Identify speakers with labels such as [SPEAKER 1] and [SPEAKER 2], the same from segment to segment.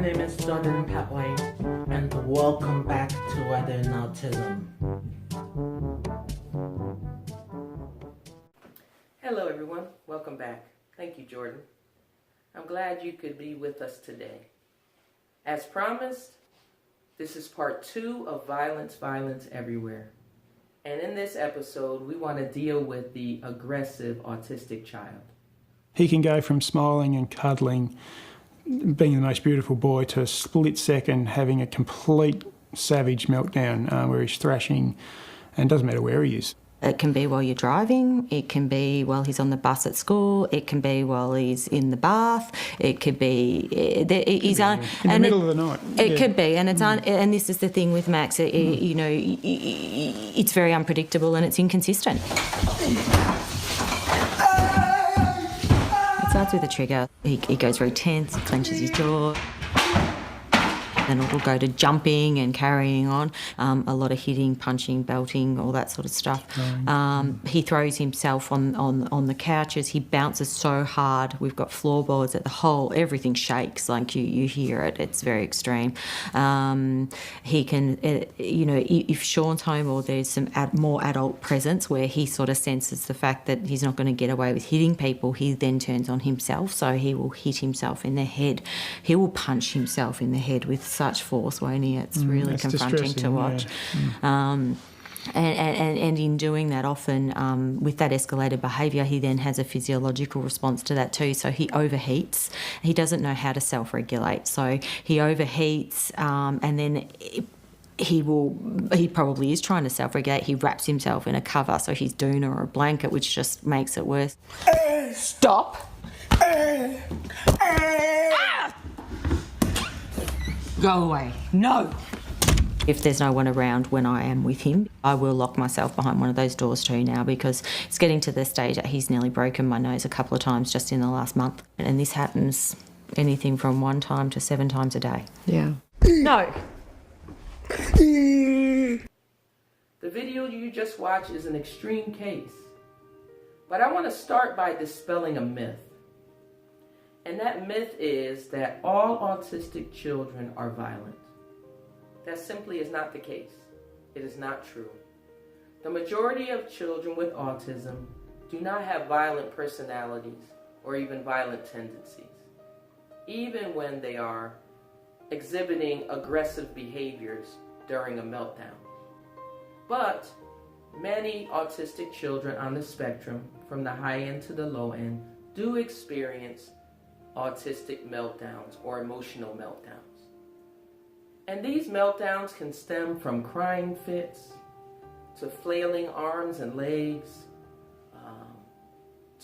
[SPEAKER 1] name is Jordan Patway, and welcome back to Weather in Autism.
[SPEAKER 2] Hello everyone, welcome back. Thank you, Jordan. I'm glad you could be with us today. As promised, this is part 2 of Violence Everywhere. And in this episode, we want to deal with the aggressive autistic child.
[SPEAKER 3] He can go from smiling and cuddling, being the most beautiful boy, to a split second having a complete savage meltdown where he's thrashing, and it doesn't matter where he is.
[SPEAKER 4] It can be while you're driving, it can be while he's on the bus at school, it can be while he's in the bath, it could be...
[SPEAKER 3] in the middle of the night.
[SPEAKER 4] It could be, and and this is the thing with Max, it's very unpredictable and it's inconsistent. It starts with a trigger. He goes very tense, he clenches his jaw. Then it'll go to jumping and carrying on, a lot of hitting, punching, belting, all that sort of stuff. He throws himself on the couches. He bounces so hard. We've got floorboards at everything shakes, like you hear it. It's very extreme. He can, if Sean's home or there's some more adult presence where he sort of senses the fact that he's not going to get away with hitting people, he then turns on himself. So he will hit himself in the head. He will punch himself in the head with such force, won't he? It's really confronting to watch. Yeah. And in doing that, often with that escalated behaviour, he then has a physiological response to that too. So he overheats. He doesn't know how to self-regulate. So he overheats, and then he probably is trying to self-regulate. He wraps himself in a cover, so he's doona or a blanket, which just makes it worse. Stop. Go away. No. If there's no one around when I am with him, I will lock myself behind one of those doors too now, because it's getting to the stage that he's nearly broken my nose a couple of times just in the last month. And this happens anything from 1 time to 7 times a day. Yeah. No.
[SPEAKER 2] The video you just watched is an extreme case. But I want to start by dispelling a myth. And that myth is that all autistic children are violent. That simply is not the case. It is not true. The majority of children with autism do not have violent personalities or even violent tendencies, even when they are exhibiting aggressive behaviors during a meltdown. But many autistic children on the spectrum, from the high end to the low end, do experience autistic meltdowns or emotional meltdowns. And these meltdowns can stem from crying fits to flailing arms and legs,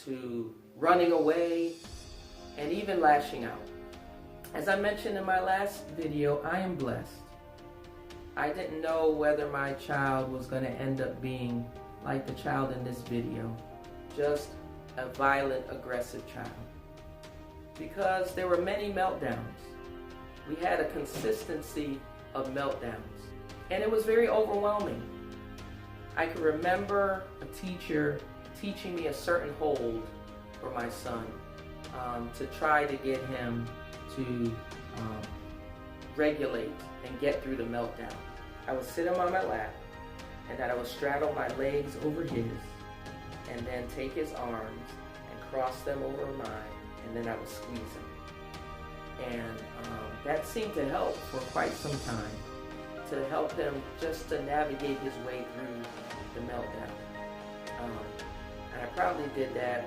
[SPEAKER 2] to running away, and even lashing out. As I mentioned in my last video, I am blessed. I didn't know whether my child was going to end up being like the child in this video, just a violent, aggressive child. Because there were many meltdowns. We had a consistency of meltdowns, and it was very overwhelming. I can remember a teacher teaching me a certain hold for my son to try to get him to regulate and get through the meltdown. I would sit him on my lap, and then I would straddle my legs over his, and then take his arms and cross them over mine, and then I would squeeze him. And that seemed to help for quite some time, to help him just to navigate his way through the meltdown. And I probably did that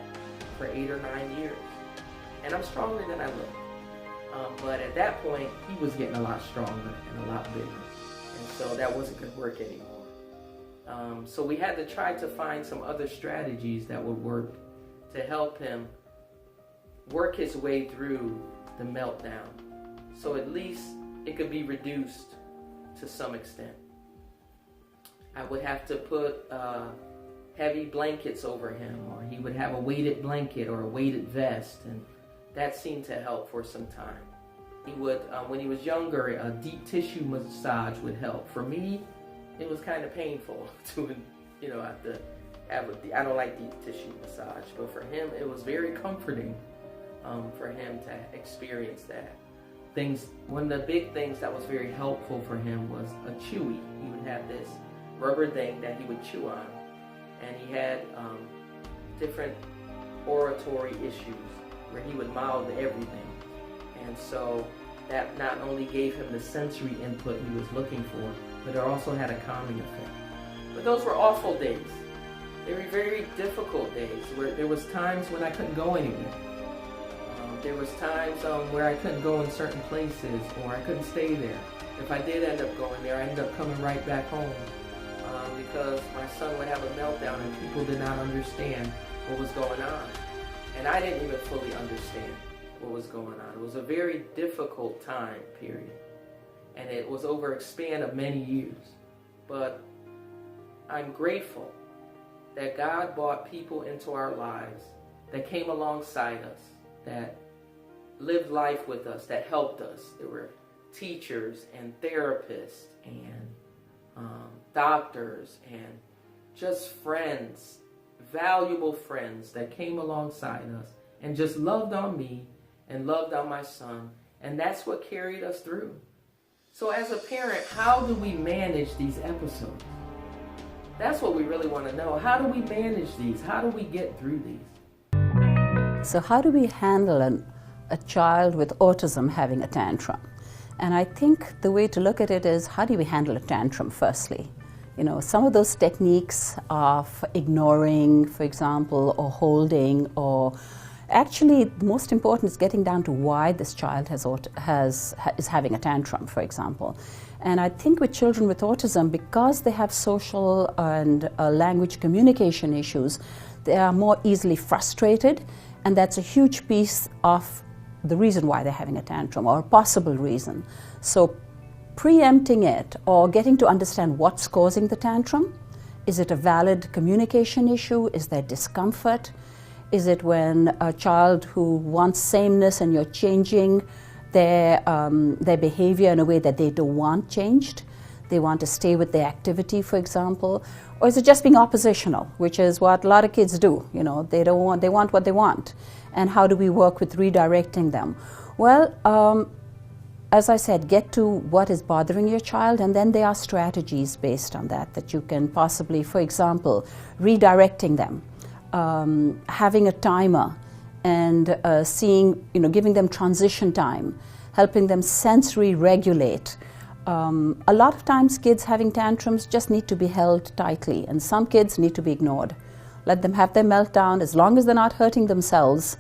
[SPEAKER 2] for 8 or 9 years. And I'm stronger than I look. But at that point, he was getting a lot stronger and a lot bigger. And so that wasn't going to work anymore. So we had to try to find some other strategies that would work to help him work his way through the meltdown, so at least it could be reduced to some extent. I would have to put heavy blankets over him, or he would have a weighted blanket or a weighted vest, and that seemed to help for some time. He would, when he was younger, a deep tissue massage would help. For me, it was kind of painful to, have to have I don't like deep tissue massage, but for him, it was very comforting for him to experience that. one of the big things that was very helpful for him was a chewy. He would have this rubber thing that he would chew on, and he had different oratory issues where he would mouth everything, and so that not only gave him the sensory input he was looking for, but it also had a calming effect. But those were awful days. They were very difficult days where there was times when I couldn't go anywhere. There was times where I couldn't go in certain places, or I couldn't stay there. If I did end up going there, I ended up coming right back home because my son would have a meltdown and people did not understand what was going on. And I didn't even fully understand what was going on. It was a very difficult time period, and it was over a span of many years. But I'm grateful that God brought people into our lives that came alongside us, that lived life with us, that helped us. There were teachers and therapists and doctors and just friends, valuable friends that came alongside us and just loved on me and loved on my son. And that's what carried us through. So as a parent, how do we manage these episodes? That's what we really want to know. How do we manage these? How do we get through these?
[SPEAKER 5] So how do we handle a child with autism having a tantrum? And I think the way to look at it is, how do we handle a tantrum firstly? You know, some of those techniques of ignoring, for example, or holding, or actually the most important is getting down to why this child is having a tantrum, for example. And I think with children with autism, because they have social and language communication issues, they are more easily frustrated, and that's a huge piece of the reason why they're having a tantrum, or a possible reason. So preempting it or getting to understand what's causing the tantrum. Is it a valid communication issue? Is there discomfort? Is it when a child who wants sameness and you're changing their behavior in a way that they don't want changed? They want to stay with the activity, for example. Or is it just being oppositional, which is what a lot of kids do? You know, they want what they want. And how do we work with redirecting them? Well, as I said, get to what is bothering your child, and then there are strategies based on that you can possibly, for example, redirecting them, having a timer, and giving them transition time, helping them sensory regulate. A lot of times kids having tantrums just need to be held tightly, and some kids need to be ignored. Let them have their meltdown as long as they're not hurting themselves.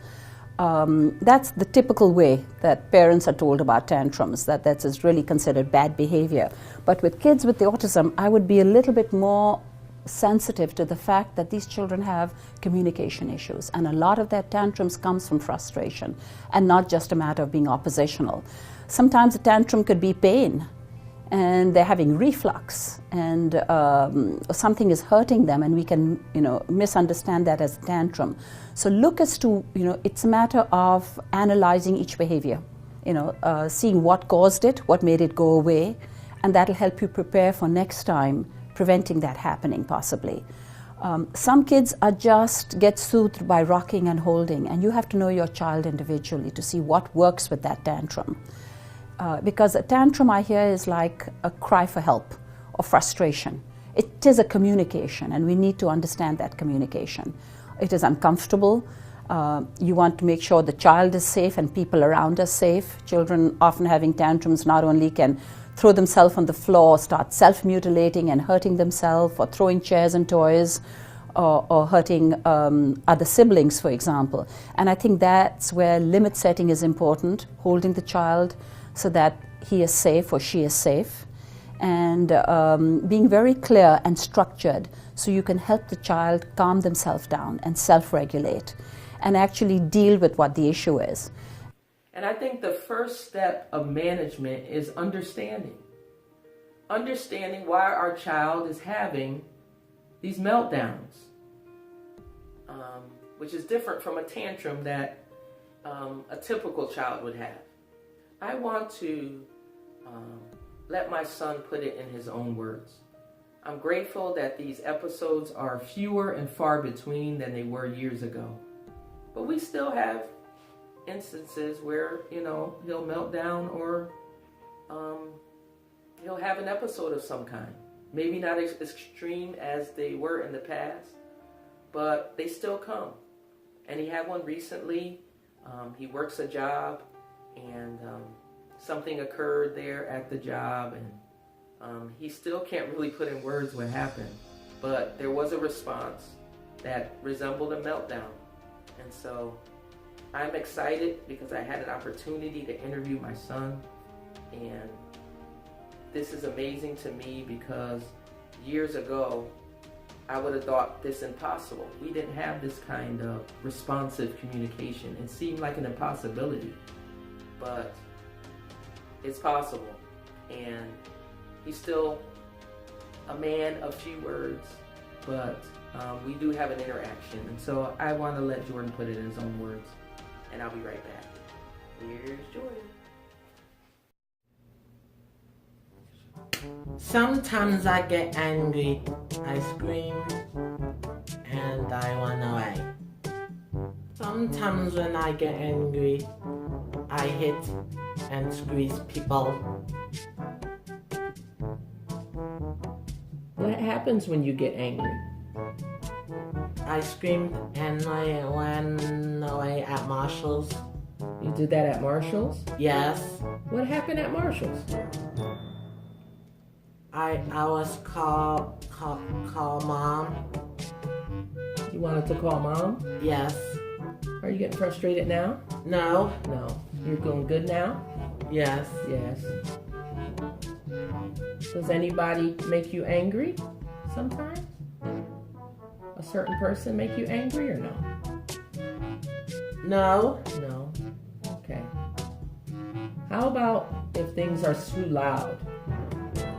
[SPEAKER 5] That's the typical way that parents are told about tantrums, that's really considered bad behavior. But with kids with the autism, I would be a little bit more sensitive to the fact that these children have communication issues, and a lot of their tantrums comes from frustration and not just a matter of being oppositional. Sometimes a tantrum could be pain, and they're having reflux, and something is hurting them, and we can, misunderstand that as a tantrum. So look as to, it's a matter of analyzing each behavior, seeing what caused it, what made it go away, and that'll help you prepare for next time, preventing that happening possibly. Some kids get soothed by rocking and holding, and you have to know your child individually to see what works with that tantrum. Because a tantrum, I hear, is like a cry for help or frustration. It is a communication, and we need to understand that communication. It is uncomfortable. You want to make sure the child is safe and people around are safe. Children often having tantrums not only can throw themselves on the floor, start self-mutilating and hurting themselves, or throwing chairs and toys, or hurting other siblings, for example. And I think that's where limit setting is important, holding the child so that he is safe or she is safe, and being very clear and structured so you can help the child calm themselves down and self-regulate and actually deal with what the issue is.
[SPEAKER 2] And I think the first step of management is understanding. Understanding why our child is having these meltdowns, which is different from a tantrum that a typical child would have. I want to let my son put it in his own words. I'm grateful that these episodes are fewer and far between than they were years ago. But we still have instances where, he'll melt down or he'll have an episode of some kind. Maybe not as extreme as they were in the past, but they still come. And he had one recently. He works a job, and something occurred there at the job, and he still can't really put in words what happened. But there was a response that resembled a meltdown. And so I'm excited because I had an opportunity to interview my son, and this is amazing to me because years ago, I would have thought this impossible. We didn't have this kind of responsive communication. It seemed like an impossibility, but it's possible. And he's still a man of few words, but we do have an interaction. And so I want to let Jordan put it in his own words, and I'll be right back. Here's Jordan.
[SPEAKER 1] Sometimes I get angry, I scream, and I run away. Sometimes when I get angry, I hit and squeeze people.
[SPEAKER 2] What happens when you get angry?
[SPEAKER 1] I screamed and I ran away at Marshall's.
[SPEAKER 2] You did that at Marshall's?
[SPEAKER 1] Yes.
[SPEAKER 2] What happened at Marshall's?
[SPEAKER 1] I was call mom.
[SPEAKER 2] You wanted to call mom?
[SPEAKER 1] Yes.
[SPEAKER 2] Are you getting frustrated now?
[SPEAKER 1] No.
[SPEAKER 2] No. You're going good now?
[SPEAKER 1] Yes.
[SPEAKER 2] Yes. Does anybody make you angry sometimes? A certain person make you angry or no?
[SPEAKER 1] No.
[SPEAKER 2] No. Okay. How about if things are too loud?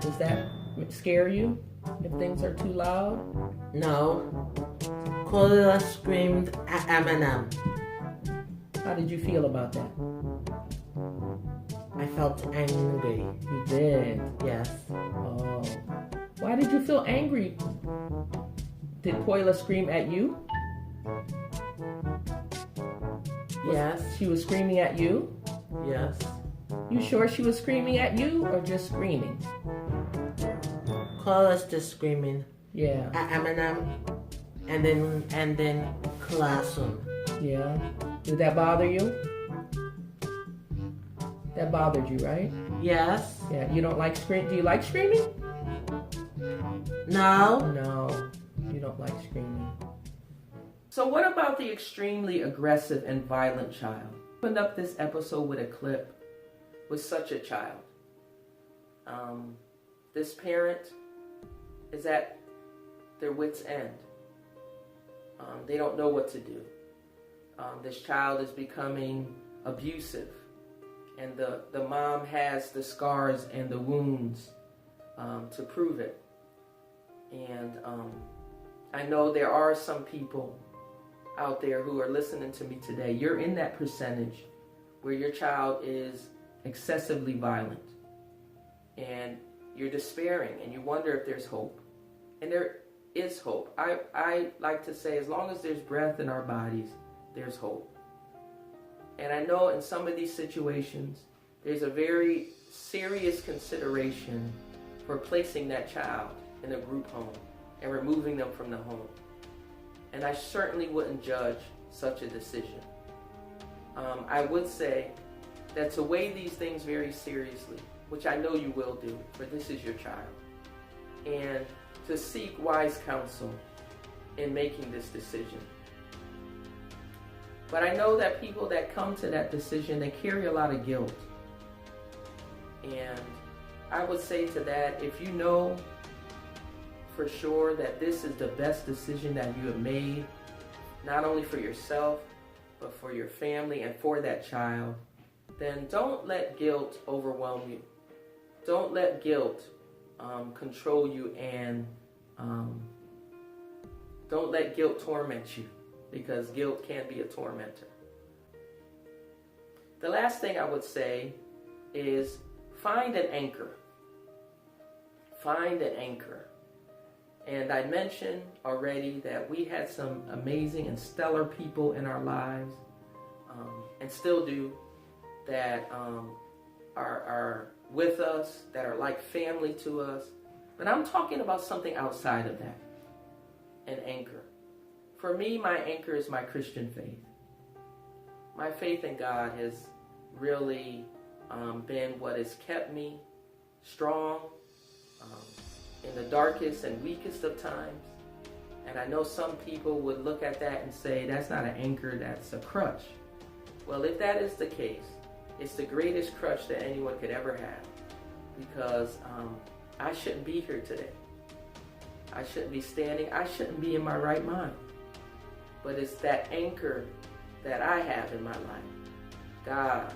[SPEAKER 2] Does that scare you if things are too loud?
[SPEAKER 1] No. Cola screamed at Eminem.
[SPEAKER 2] How did you feel about that?
[SPEAKER 1] I felt angry.
[SPEAKER 2] You did?
[SPEAKER 1] Yes.
[SPEAKER 2] Oh. Why did you feel angry? Did Koila scream at you?
[SPEAKER 1] Yes.
[SPEAKER 2] She was screaming at you?
[SPEAKER 1] Yes.
[SPEAKER 2] You sure she was screaming at you or just screaming?
[SPEAKER 1] Cola's just screaming
[SPEAKER 2] Yeah.
[SPEAKER 1] at Eminem, and then classroom.
[SPEAKER 2] Yeah. Did that bother you? That bothered you, right?
[SPEAKER 1] Yes.
[SPEAKER 2] Yeah. You don't like scream? Do you like screaming?
[SPEAKER 1] No.
[SPEAKER 2] No. You don't like screaming. So what about the extremely aggressive and violent child? I opened up this episode with a clip with such a child. This parent is at their wit's end. They don't know what to do. This child is becoming abusive, and the mom has the scars and the wounds to prove it. And I know there are some people out there who are listening to me today. You're in that percentage where your child is excessively violent, and you're despairing, and you wonder if there's hope. And there is hope. I like to say, as long as there's breath in our bodies, there's hope. And I know in some of these situations, there's a very serious consideration for placing that child in a group home and removing them from the home. And I certainly wouldn't judge such a decision. I would say that to weigh these things very seriously, which I know you will do, for this is your child, and to seek wise counsel in making this decision. But I know that people that come to that decision, they carry a lot of guilt. And I would say to that, if you know for sure that this is the best decision that you have made, not only for yourself, but for your family and for that child, then don't let guilt overwhelm you. Don't let guilt control you, and don't let guilt torment you, because guilt can be a tormentor. The last thing I would say is find an anchor. Find an anchor. And I mentioned already that we had some amazing and stellar people in our lives. and still do, that are with us, that are like family to us. But I'm talking about something outside of that, an anchor. For me, my anchor is my Christian faith. My faith in God has really been what has kept me strong in the darkest and weakest of times. And I know some people would look at that and say, that's not an anchor, that's a crutch. Well, if that is the case, it's the greatest crutch that anyone could ever have, because I shouldn't be here today. I shouldn't be standing. I shouldn't be in my right mind. But it's that anchor that I have in my life, God,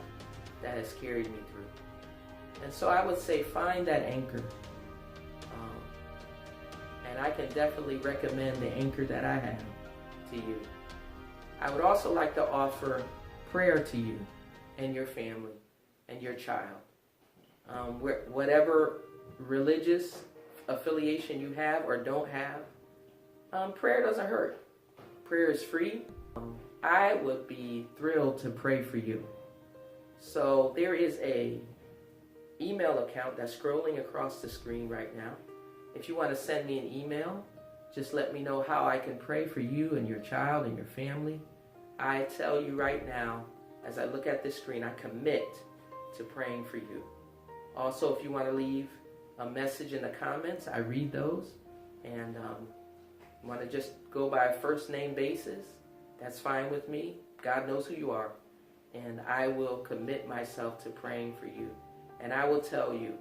[SPEAKER 2] that has carried me through. And so I would say find that anchor. And I can definitely recommend the anchor that I have to you. I would also like to offer prayer to you and your family and your child. Whatever religious affiliation you have or don't have, prayer doesn't hurt. Prayer is free. I would be thrilled to pray for you. So there is a email account that's scrolling across the screen right now. If you want to send me an email, just let me know how I can pray for you and your child and your family. I tell you right now, as I look at this screen, I commit to praying for you. Also, if you want to leave a message in the comments, I read those. And want to just go by a first name basis, that's fine with me. God knows who you are. And I will commit myself to praying for you. And I will tell you,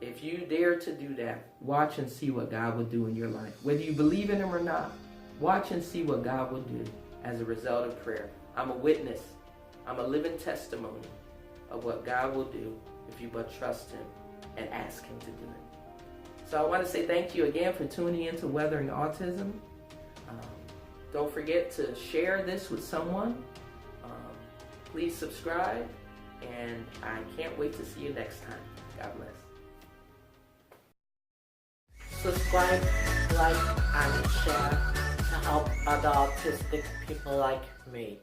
[SPEAKER 2] if you dare to do that, watch and see what God will do in your life. Whether you believe in Him or not, watch and see what God will do as a result of prayer. I'm a witness. I'm a living testimony of what God will do if you but trust Him and ask Him to do it. So I want to say thank you again for tuning in to Weathering Autism. Don't forget to share this with someone. Please subscribe, and I can't wait to see you next time. God bless.
[SPEAKER 1] Subscribe, like, and share to help other autistic people like me.